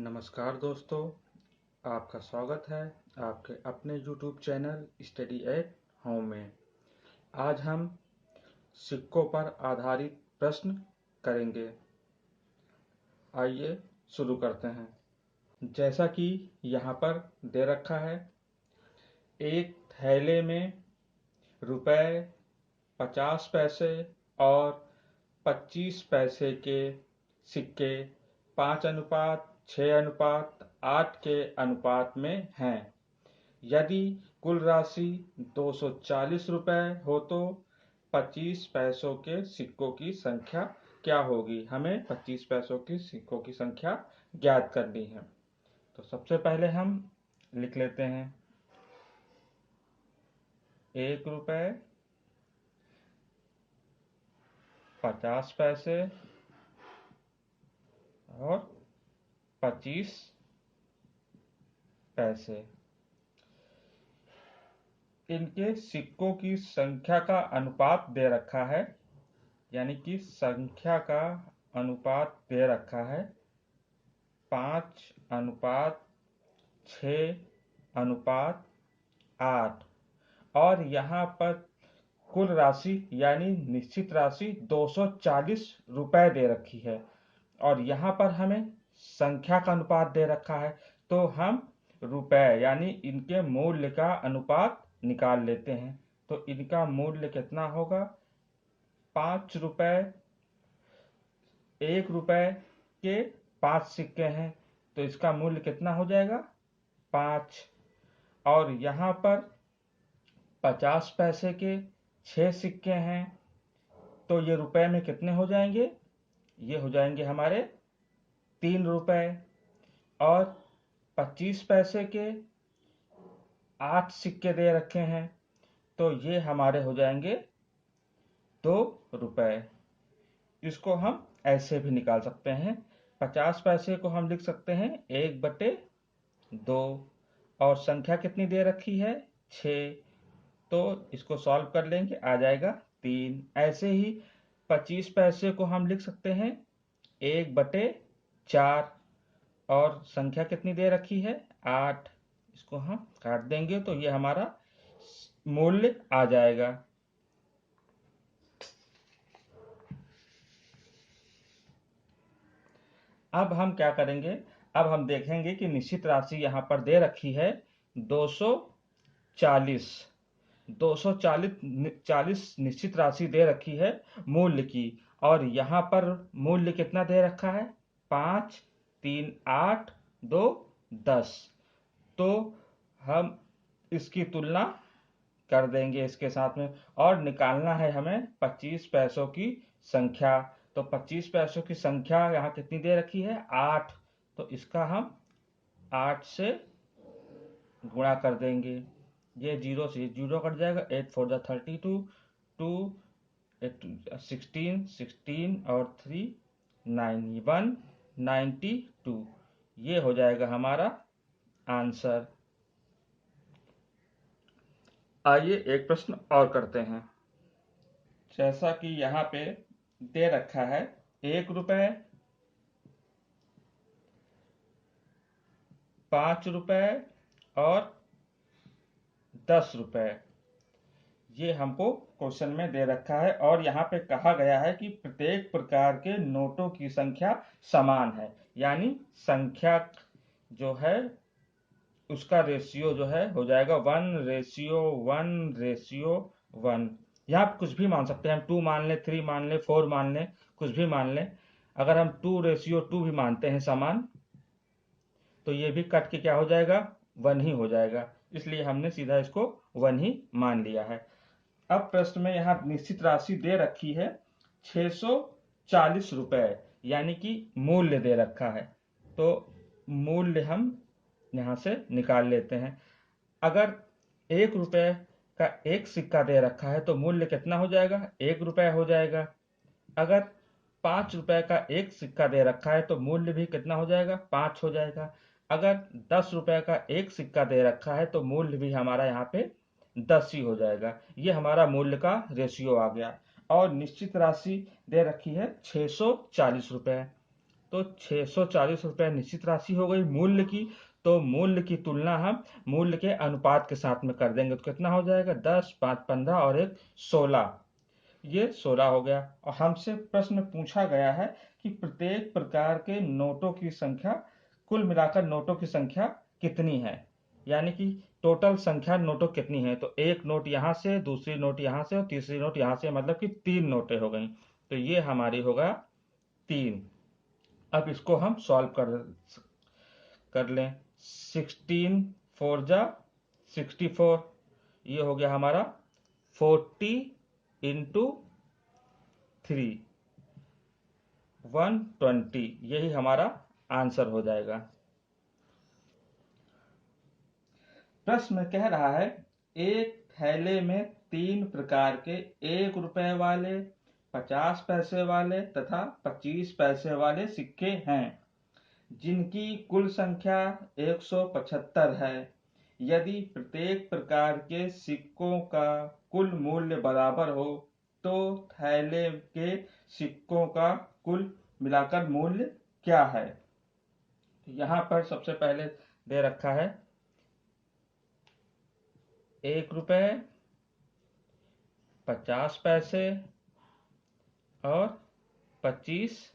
नमस्कार दोस्तों, आपका स्वागत है आपके अपने YouTube channel study at home में। आज हम सिक्कों पर आधारित प्रश्न करेंगे। आइए शुरू करते हैं। जैसा कि यहाँ पर दे रखा है, एक थैले में रुपए 50 पैसे और 25 पैसे के सिक्के 5:6:8 के अनुपात में हैं। यदि कुल राशि 240 रुपए हो तो 25 पैसों के सिक्कों की संख्या क्या होगी? हमें 25 पैसों की सिक्कों की संख्या ज्ञात करनी है। तो सबसे पहले हम लिख लेते हैं 1 रुपए, 50 पैसे और 25 पैसे। इनके सिक्कों की संख्या का अनुपात दे रखा है, यानी कि संख्या का अनुपात दे रखा है 5:6:8 और यहाँ पर कुल राशि यानी निश्चित राशि 240 रुपए दे रखी है और यहाँ पर हमें संख्या का अनुपात दे रखा है, तो हम रुपए यानी इनके मूल्य का अनुपात निकाल लेते हैं। तो इनका मूल्य कितना होगा? 5 रुपए, 1 रुपए के 5 सिक्के हैं तो इसका मूल्य कितना हो जाएगा? 5। और यहाँ पर 50 पैसे के 6 सिक्के हैं तो ये रुपए में कितने हो जाएंगे? ये हो जाएंगे हमारे 3 रुपए। और 25 पैसे के 8 सिक्के दे रखे हैं तो ये हमारे हो जाएंगे 2 रुपए। इसको हम ऐसे भी निकाल सकते हैं। 50 पैसे को हम लिख सकते हैं 1/2 और संख्या कितनी दे रखी है? 6। तो इसको सॉल्व कर लेंगे, आ जाएगा 3। ऐसे ही 25 पैसे को हम लिख सकते हैं 1/4 और संख्या कितनी दे रखी है? 8। इसको हम काट देंगे तो ये हमारा मूल्य आ जाएगा। अब हम क्या करेंगे? अब हम देखेंगे कि निश्चित राशि यहाँ पर दे रखी है 240। 240 निश्चित राशि दे रखी है मूल्य की और यहाँ पर मूल्य कितना दे रखा है? 5, 3, 8, 2, 10। तो हम इसकी तुलना कर देंगे इसके साथ में और निकालना है हमें 25 पैसों की संख्या। तो 25 पैसों की संख्या यहाँ कितनी दे रखी है? 8। तो इसका हम 8 से गुणा कर देंगे। ये 0 से 0 कट जाएगा। 8 4 32, 2 16, 16 और 3 9, 192। ये हो जाएगा हमारा आंसर। आइए एक प्रश्न और करते हैं। जैसा कि यहाँ पे दे रखा है 1 रुपए, 5 रुपए और 10 रुपए। ये हमको क्वेश्चन में दे रखा है और यहाँ पे कहा गया है कि प्रत्येक प्रकार के नोटों की संख्या समान है, यानी संख्या जो है उसका रेशियो जो है हो जाएगा 1:1:1। यहाँ आप कुछ भी मान सकते हैं, हम 2 मान लें, 3 मान लें, 4 मान लें, कुछ भी मान लें। अगर हम 2:2 भी मानते हैं समान तो ये भी कट के क्या हो जाएगा? 1 ही हो जाएगा। इसलिए हमने सीधा इसको 1 ही मान लिया है। अब प्रश्न में यहाँ निश्चित राशि दे रखी है 640 रुपए, यानी कि मूल्य दे रखा है। तो मूल्य हम यहाँ से निकाल लेते हैं। अगर 1 रुपए का एक सिक्का दे रखा है तो मूल्य कितना हो जाएगा? 1 रुपए हो जाएगा। अगर 5 रुपए का एक सिक्का दे रखा है तो मूल्य भी कितना हो जाएगा? 5 हो जाएगा। अगर 10 रुपए का एक सिक्का दे रखा है तो मूल्य भी हमारा यहाँ पे 10 ही हो जाएगा। ये हमारा मूल्य का रेशियो आ गया। और निश्चित राशि दे रखी है 640 रुपए। तो 640 रुपये निश्चित राशि हो गई मूल्य की। तो मूल्य की तुलना हम मूल्य के अनुपात के साथ में कर देंगे, तो कितना हो जाएगा, 10, 5, 15 और 1, 16। ये 16 हो गया। और हमसे प्रश्न पूछा गया है कि प्रत्येक प्रकार के नोटों की संख्या, कुल मिलाकर नोटों की संख्या कितनी है, यानी कि टोटल संख्या नोटों कितनी है। तो एक नोट यहाँ से, दूसरी नोट यहाँ से और तीसरी नोट यहाँ से, मतलब कि 3 नोटें हो गई। तो ये हमारी होगा 3। अब इसको हम सॉल्व कर लें। 16 4 जा 64, ये हो गया हमारा 40 इंटू 3 120, यही हमारा आंसर हो जाएगा। प्रश्न कह रहा है एक थैले में 3 प्रकार के 1 रुपए वाले, 50 पैसे वाले तथा 25 पैसे वाले सिक्के हैं, जिनकी कुल संख्या 175 है। यदि प्रत्येक प्रकार के सिक्कों का कुल मूल्य बराबर हो तो थैले के सिक्कों का कुल मिलाकर मूल्य क्या है। यहाँ पर सबसे पहले दे रखा है 1 रुपए, 50 पैसे और 25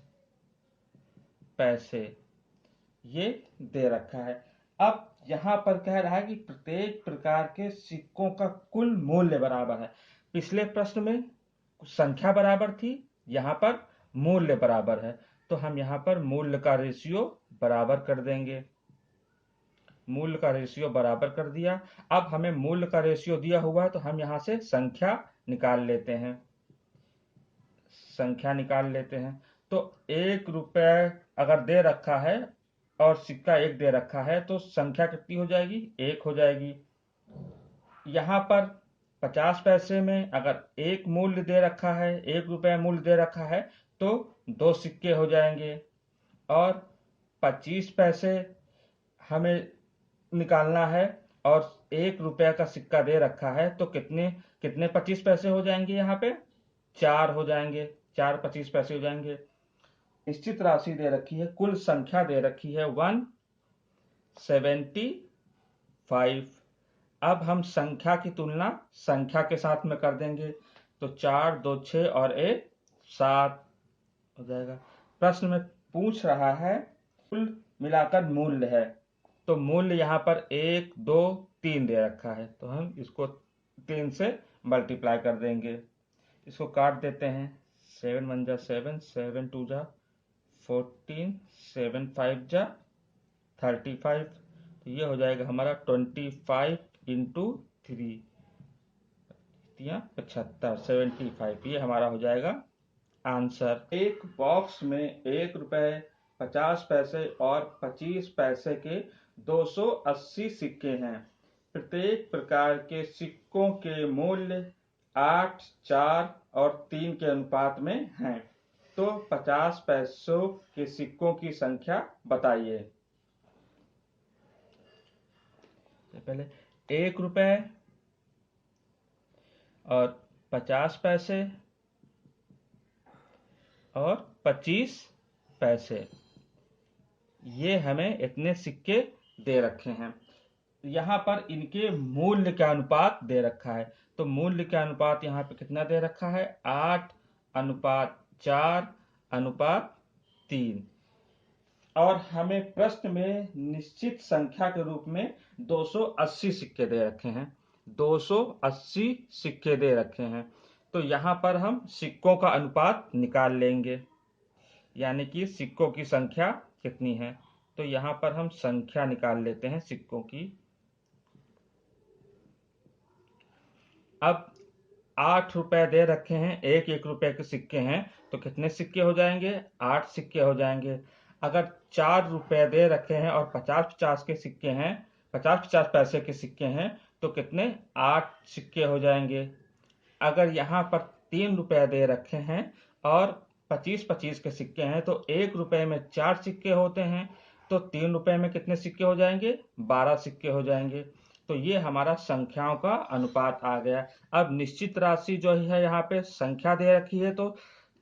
पैसे, ये दे रखा है। अब यहाँ पर कह रहा है कि प्रत्येक प्रकार के सिक्कों का कुल मूल्य बराबर है। पिछले प्रश्न में संख्या बराबर थी, यहाँ पर मूल्य बराबर है, तो हम यहाँ पर मूल्य का रेशियो बराबर कर देंगे। मूल्य का रेशियो बराबर कर दिया। अब हमें मूल्य का रेशियो दिया हुआ है, तो हम यहाँ से संख्या निकाल लेते हैं। संख्या निकाल लेते हैं। तो 1 रुपए अगर दे रखा है और सिक्का 1 दे रखा है, तो संख्या कितनी हो जाएगी, 1 हो जाएगी। यहाँ पर 50 पैसे में अगर 1 मूल्य दे रखा है, 1 रुपए मूल्य दे रखा है, तो 2 सिक्के हो जाएंगे। और 25 पैसे हमें निकालना है और 1 रुपए का सिक्का दे रखा है, तो कितने कितने 25 पैसे हो जाएंगे, यहाँ पे 4 हो जाएंगे, 4 25 पैसे हो जाएंगे। निश्चित राशि दे रखी है, कुल संख्या दे रखी है 175। अब हम संख्या की तुलना संख्या के साथ में कर देंगे, तो 4 2 6 और 1 7 हो जाएगा। प्रश्न में पूछ रहा है कुल मिलाकर मूल्य है, तो मूल्य यहाँ पर 1 2 3 दे रखा है, तो हम इसको 3 से मल्टीप्लाई कर देंगे। इसको काट देते हैं, 7 1 जा 7, 7 2 जा 14, 7 5 जा 35, तो ये हो जाएगा हमारा 25 इंटू 3 75, 75, ये हमारा हो जाएगा आंसर। एक बॉक्स में 1 रुपए, 50 पैसे और 25 पैसे के 280 सिक्के हैं। प्रत्येक प्रकार के सिक्कों के मूल्य 8, 4 और 3 के अनुपात में हैं। तो 50 पैसों के सिक्कों की संख्या बताइए। पहले 1 रुपए और 50 पैसे और 25 पैसे, ये हमें इतने सिक्के दे रखे हैं। यहाँ पर इनके मूल्य का अनुपात दे रखा है, तो मूल्य का अनुपात यहाँ पे कितना दे रखा है, 8:4:3। और हमें प्रश्न में निश्चित संख्या के रूप में 280 सिक्के दे रखे हैं, 280 सिक्के दे रखे हैं। तो यहाँ पर हम सिक्कों का अनुपात निकाल लेंगे, यानी कि सिक्कों की संख्या कितनी है। तो यहाँ पर हम संख्या निकाल लेते हैं सिक्कों की। अब 8 रुपए दे रखे हैं, 1 रुपए के सिक्के हैं, तो कितने सिक्के हो जाएंगे, 8 सिक्के हो जाएंगे। अगर 4 रुपए दे रखे हैं और 50-50 के सिक्के हैं, 50-50 पैसे के सिक्के हैं, तो कितने, 8 सिक्के हो जाएंगे। अगर यहाँ पर 3 रुपए दे रखे हैं और 25-25 के सिक्के हैं, तो 1 रुपए में 4 सिक्के होते हैं, तो 3 रुपए में कितने सिक्के हो जाएंगे, 12 सिक्के हो जाएंगे। तो ये हमारा संख्याओं का अनुपात आ गया। अब निश्चित राशि जो है यहाँ पे संख्या दे रखी है, तो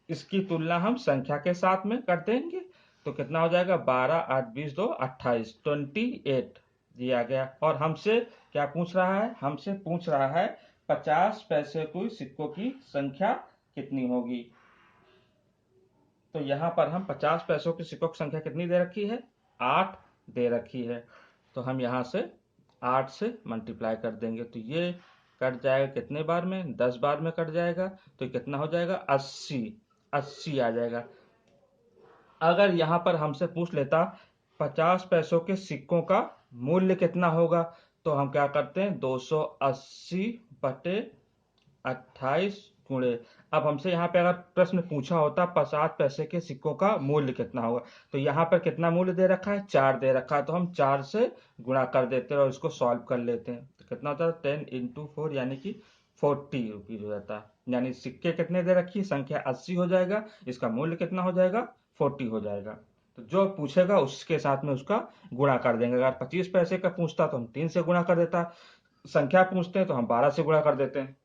इसकी तुलना हम संख्या के साथ में कर देंगे। तो कितना हो जाएगा 12 8 20 2 28 28 दिया गया। और हमसे क्या पूछ रहा है, हमसे पूछ रहा है 50 पैसे के सिक्कों की संख्या कितनी होगी। तो यहाँ पर हम 50 पैसों के सिक्कों की संख्या कितनी दे रखी है, 8 दे रखी है। तो हम यहाँ से 8 से मल्टीप्लाई कर देंगे तो ये कट जाएगा कितने बार में, 10 बार में कट जाएगा। तो कितना हो जाएगा 80 आ जाएगा। अगर यहाँ पर हमसे पूछ लेता 50 पैसों के सिक्कों का मूल्य कितना होगा, तो हम क्या करते हैं 280 बटे 28 गुणे। अब हमसे यहाँ पे अगर प्रश्न पूछा होता 50 पैसे के सिक्कों का मूल्य कितना होगा, तो यहाँ पर कितना मूल्य दे रखा है, 4 दे रखा है, तो हम 4 से गुणा कर देते हैं और इसको सॉल्व कर लेते हैं। तो कितना होता है 10 × 4 यानी कि 40 रुपीज हो जाता है। यानी सिक्के कितने दे रखी, संख्या 80 हो जाएगा, इसका मूल्य कितना हो जाएगा 40 हो जाएगा। तो जो पूछेगा उसके साथ में उसका गुणा कर देंगे। अगर 25 पैसे का पूछता तो हम 3 से गुणा कर देता, संख्या पूछते हैं तो हम 12 से गुणा कर देते हैं।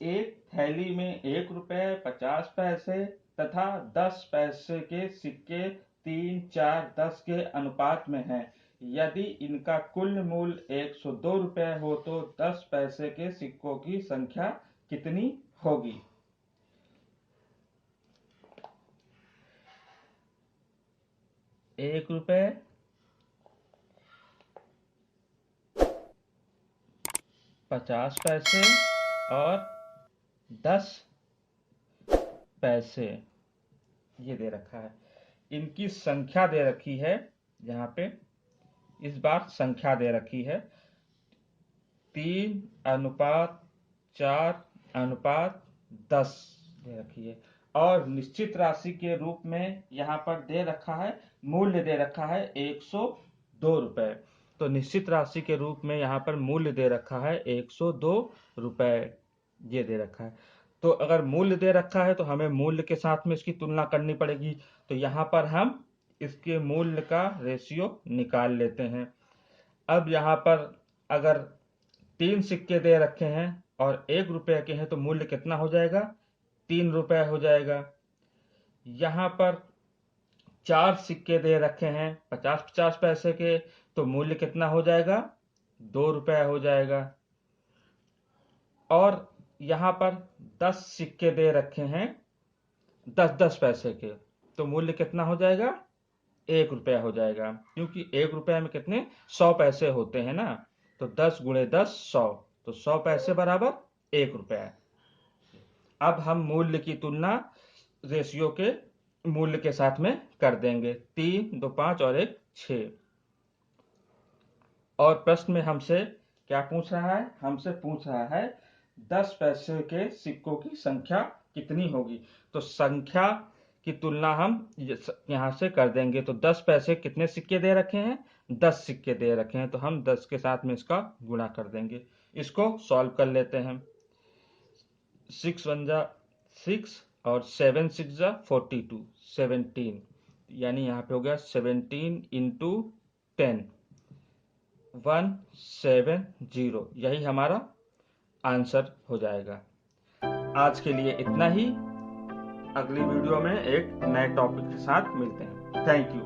एक थैली में 1 रुपए 50 पैसे तथा 10 पैसे के सिक्के 3, 4, 10 के अनुपात में हैं। यदि इनका कुल मूल्य 102 रुपए हो तो 10 पैसे के सिक्कों की संख्या कितनी होगी। 1 रुपए 50 पैसे और 10 पैसे ये दे रखा है, इनकी संख्या दे रखी है। यहाँ पे इस बार संख्या दे रखी है 3:4:10 दे रखी है। और निश्चित राशि के रूप में यहाँ पर दे रखा है, मूल्य दे रखा है 102 रुपए। तो निश्चित राशि के रूप में यहाँ पर मूल्य दे रखा है 102 रुपए, ये दे रखा है। तो अगर मूल्य दे रखा है तो हमें मूल्य के साथ में इसकी तुलना करनी पड़ेगी। तो यहाँ पर हम इसके मूल्य का रेशियो निकाल लेते हैं। अब यहाँ पर अगर 3 सिक्के दे रखे हैं और 1 रुपए के हैं तो मूल्य कितना हो जाएगा, 3 रुपए हो जाएगा। यहाँ पर 4 सिक्के दे रखे हैं 50-50 पैसे के, तो मूल्य कितना हो जाएगा, 2 रुपए हो जाएगा। और यहाँ पर 10 सिक्के दे रखे हैं 10-10 पैसे के, तो मूल्य कितना हो जाएगा, 1 रुपया हो जाएगा। क्योंकि 1 रुपये में कितने 100 पैसे होते हैं ना, तो 10 × 10 100, तो 100 पैसे बराबर 1 रुपया। अब हम मूल्य की तुलना रेशियो के मूल्य के साथ में कर देंगे। 3, 2, 5 और 1 6। और प्रश्न में हमसे क्या पूछ रहा है, हमसे पूछ रहा है 10 पैसे के सिक्कों की संख्या कितनी होगी। तो संख्या की तुलना हम यहाँ से कर देंगे। तो 10 पैसे कितने सिक्के दे रखे हैं, 10 सिक्के दे रखे हैं, तो हम 10 के साथ में इसका गुणा कर देंगे। इसको सॉल्व कर लेते हैं। 6 1 जा 6 और 7 6 जा 42 17, यानी यहाँ पे हो गया 17 × 10 170, यही हमारा आंसर हो जाएगा। आज के लिए इतना ही। अगली वीडियो में एक नए टॉपिक के साथ मिलते हैं। Thank you.